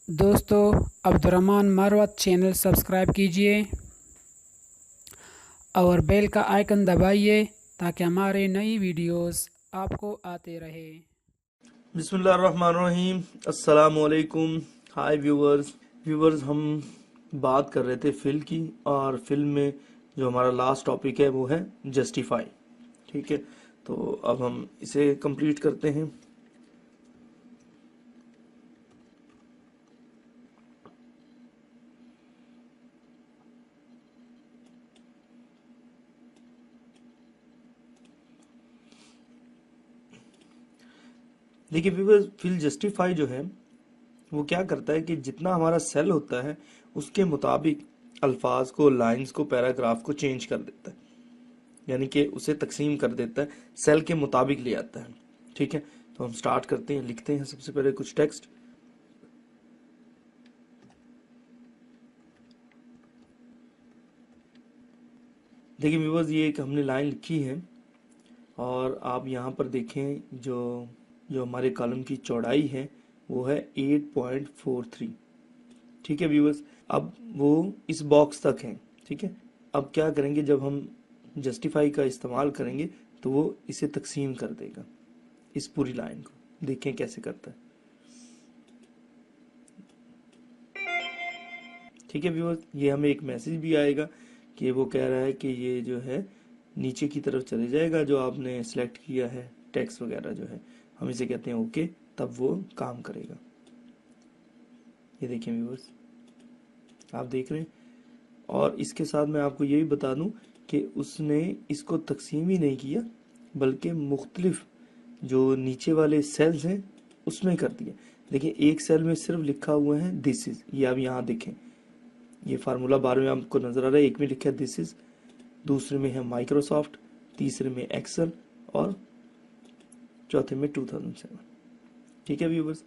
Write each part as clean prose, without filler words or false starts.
दोस्तों, Abdurrahman Marwat channel subscribe कीजिए और बेल का आइकन दबाइए ताकि हमारे नई वीडियोस आपको आते रहे। बिस्मिल्लाहिर्रहमानिर्रहीम। अस्सलाम वालेकुम। हाय व्यूवर्स, हम बात कर रहे थे फिल की, और फिल्म में जो हमारा लास्ट टॉपिक है वो है जस्टिफाई। ठीक है, तो अब हम इसे कंप्लीट करते हैं। देखिए व्यूवर्स, फिल जस्टिफाई जो है वो क्या करता है कि जितना हमारा सेल होता है उसके मुताबिक अल्फाज को, लाइंस को, पैराग्राफ को चेंज कर देता है, यानी कि उसे तकसीम कर देता है, सेल के मुताबिक ले आता है। ठीक है, तो हम स्टार्ट करते हैं, लिखते हैं सबसे पहले कुछ टेक्स्ट। देखिए व्यूवर्स, ये एक हमने लाइन लिखी है, और आप यहाँ पर देखें जो जो हमारे कॉलम की चौड़ाई है वो है 8.43। ठीक है व्यूवर्स, अब वो इस बॉक्स तक है। ठीक है, अब क्या करेंगे, जब हम जस्टिफाई का इस्तेमाल करेंगे तो वो इसे तकसीम कर देगा, इस पूरी लाइन को। देखें कैसे करता है। ठीक है व्यूअर्स, ये हमें एक मैसेज भी आएगा कि वो कह रहा है कि ये जो है नीचे की तरफ चले जाएगा, जो आपने सेलेक्ट किया है टेक्स्ट वगैरह जो है, हम इसे कहते हैं ओके, तब वो काम करेगा। ये देखिए व्यूअर्स, आप देख रहे हैं। और इसके साथ मैं आपको ये भी बता दूं कि उसने इसको तकसीम ही नहीं किया, बल्कि मुख्तलिफ जो नीचे वाले सेल्स हैं उसमें कर दिया। देखिए एक सेल में सिर्फ लिखा हुआ है दिस इज, ये आप यहाँ देखें, ये फार्मूला बार में आपको नजर आ रहा है। एक में लिखा है दिस इज, दूसरे में है माइक्रोसॉफ्ट, तीसरे में एक्सेल, और चौथे में 2007। ठीक है व्यूवर्स,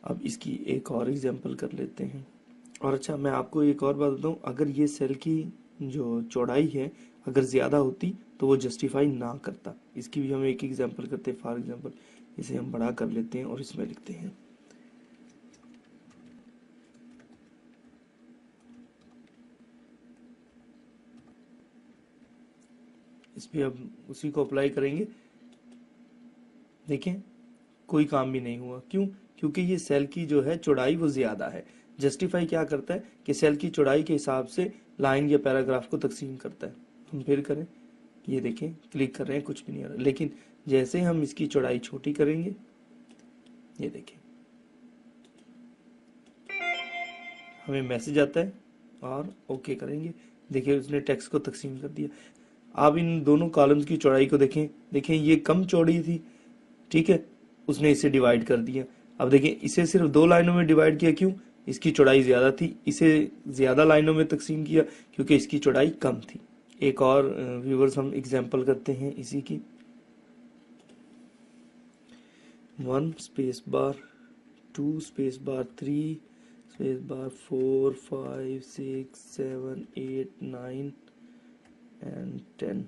अब इसकी एक और एग्जांपल कर लेते हैं। और अच्छा, मैं आपको एक और बात बताऊं, अगर ये सेल की जो चौड़ाई है अगर ज़्यादा होती तो वो जस्टिफाई ना करता। इसकी भी हम एक एग्जांपल करते हैं। फॉर एग्जांपल इसे हम बड़ा कर लेते हैं और इसमें लिखते हैं इस पे अब उसी को अप्लाई करेंगे। देखें कोई काम भी नहीं हुआ, क्यों? क्योंकि ये सेल की जो है चौड़ाई वो ज़्यादा है। जस्टिफाई क्या करता है कि सेल की चौड़ाई के हिसाब से लाइन या पैराग्राफ को तकसीम करता है। हम फिर करें, ये देखें क्लिक कर रहे हैं, कुछ भी नहीं आ रहा, लेकिन जैसे हम इसकी चौड़ाई छोटी करेंगे, ये देखें हमें मैसेज आता है, और ओके करेंगे, देखिए उसने टेक्स्ट को तकसीम कर दिया। आप इन दोनों कॉलम्स की चौड़ाई को देखें, देखें ये कम चौड़ी थी, ठीक है, उसने इसे डिवाइड कर दिया। अब देखें इसे सिर्फ 2 लाइनों में डिवाइड किया, क्यों? इसकी चौड़ाई ज़्यादा थी। इसे ज़्यादा लाइनों में तकसीम किया क्योंकि इसकी चौड़ाई कम थी। एक और व्यूवर्स हम एग्जांपल करते हैं इसी की। 1 space bar 2 space bar 3 space bar 4 5 6 7 8 9 and 10।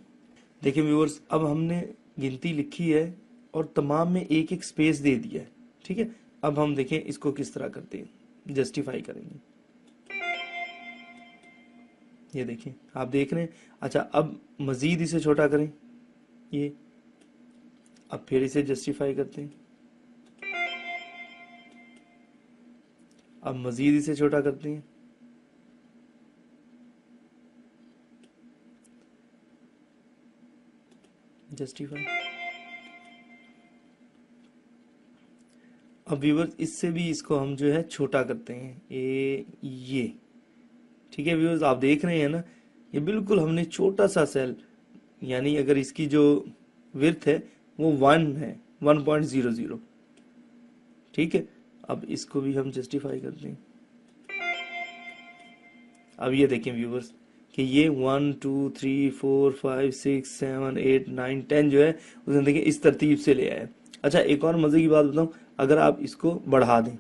देखिए व्यूअर्स, अब हमने गिनती लिखी है और तमाम में एक एक स्पेस दे दिया है। ठीक है, अब हम देखें इसको किस तरह करते हैं, जस्टिफाई करेंगे। ये देखें, आप देख रहे हैं। अच्छा, अब मजीद इसे छोटा करें, ये अब फिर इसे जस्टिफाई करते हैं। अब मजीद इसे छोटा करते हैं, जस्टिफाई। अब व्यूवर्स, इससे भी इसको हम जो है छोटा करते हैं, ये ठीक है व्यूवर्स, आप देख रहे हैं ना, ये बिल्कुल हमने छोटा सा सेल, यानी अगर इसकी जो विड्थ है वो 1 है, 1.00। ठीक है, अब इसको भी हम जस्टिफाई करते हैं। अब ये देखें व्यूवर्स कि ये 1 2 3 4 5 6 7 8 9 10 जो है उसने देखिए इस तरतीब से ले आया। अच्छा, एक और मजे की बात बताऊं, अगर आप इसको बढ़ा दें,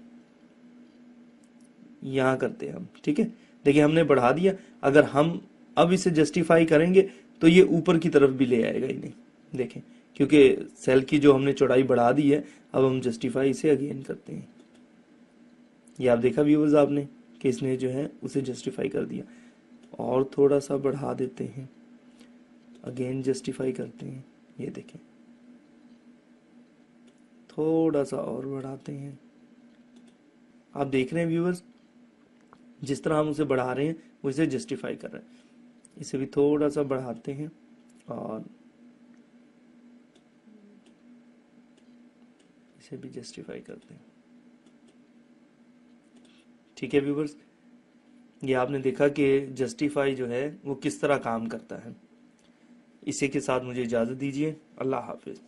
यहाँ करते हैं हम, ठीक है, देखिए हमने बढ़ा दिया, अगर हम अब इसे जस्टिफाई करेंगे तो ये ऊपर की तरफ भी ले आएगा ही नहीं। देखें, क्योंकि सेल की जो हमने चौड़ाई बढ़ा दी है। अब हम जस्टिफाई इसे अगेन करते हैं, ये आप देखा व्यूवर्स आपने कि इसने जो है उसे जस्टिफाई कर दिया। और थोड़ा सा बढ़ा देते हैं, अगेन जस्टिफाई करते हैं, ये देखें थोड़ा सा और बढ़ाते हैं। आप देख रहे हैं व्यूवर्स, जिस तरह हम उसे बढ़ा रहे हैं वो इसे जस्टिफाई कर रहे हैं। इसे भी थोड़ा सा बढ़ाते हैं और इसे भी जस्टिफाई करते हैं। ठीक है व्यूवर्स, ये आपने देखा कि जस्टिफाई जो है वो किस तरह काम करता है। इसी के साथ मुझे इजाज़त दीजिए। अल्लाह हाफिज़।